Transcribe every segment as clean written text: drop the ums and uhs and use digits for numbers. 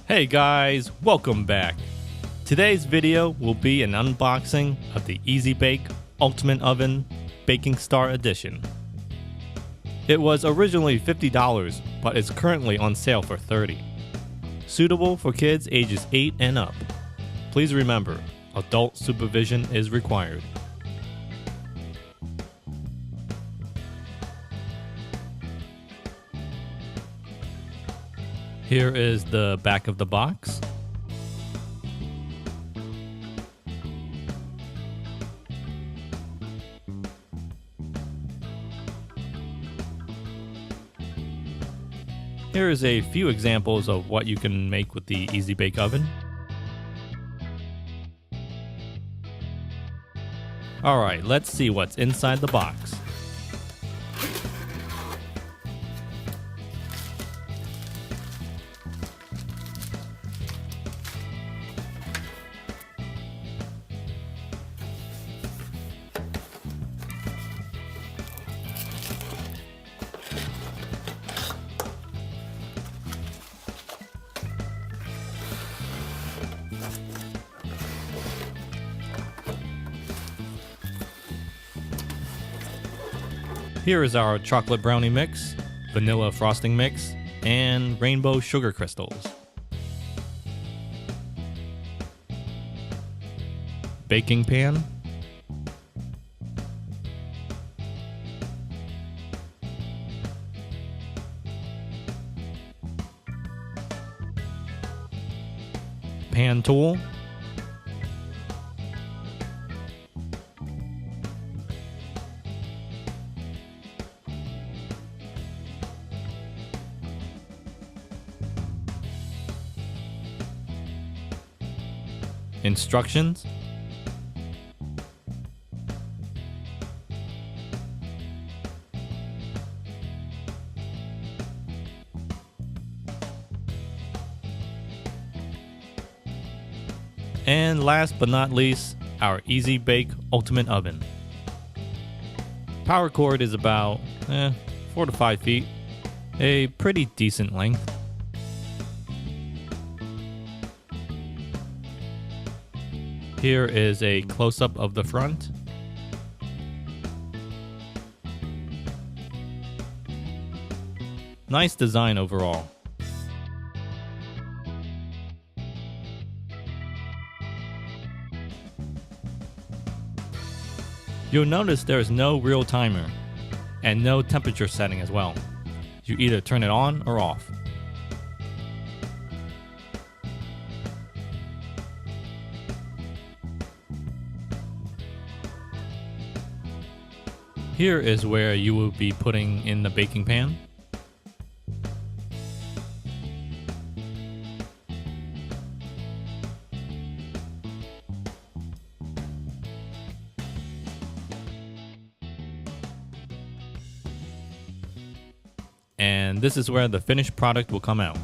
Hey guys, welcome back. Today's video will be an unboxing of the Easy Bake Ultimate Oven Baking Star Edition. It was originally $50, but is currently on sale for $30. Suitable for kids ages 8 and up. Please remember, adult supervision is required. Here is the back of the box. Here is a few examples of what you can make with the Easy Bake Oven. Alright, let's see what's inside the box. Here is our chocolate brownie mix, vanilla frosting mix, and rainbow sugar crystals. Baking pan. Pan tool. Instructions. And last but not least, our Easy Bake Ultimate Oven. Power cord is about 4 to 5 feet, a pretty decent length. Here is a close-up of the front. Nice design overall. You'll notice there is no real timer and no temperature setting as well. You either turn it on or off. Here is where you will be putting in the baking pan. And this is where the finished product will come out.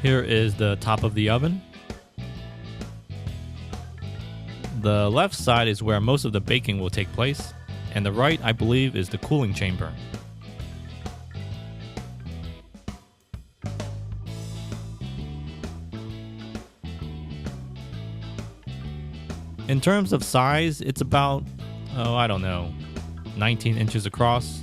Here is the top of the oven. The left side is where most of the baking will take place, and the right, I believe, is the cooling chamber. In terms of size, it's about, 19 inches across.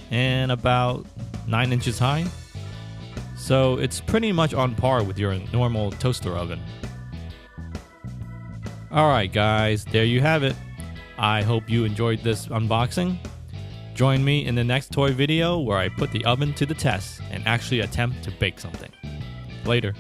And about 9 inches high. So it's pretty much on par with your normal toaster oven. Alright guys, there you have it. I hope you enjoyed this unboxing. Join me in the next toy video where I put the oven to the test and actually attempt to bake something. Later.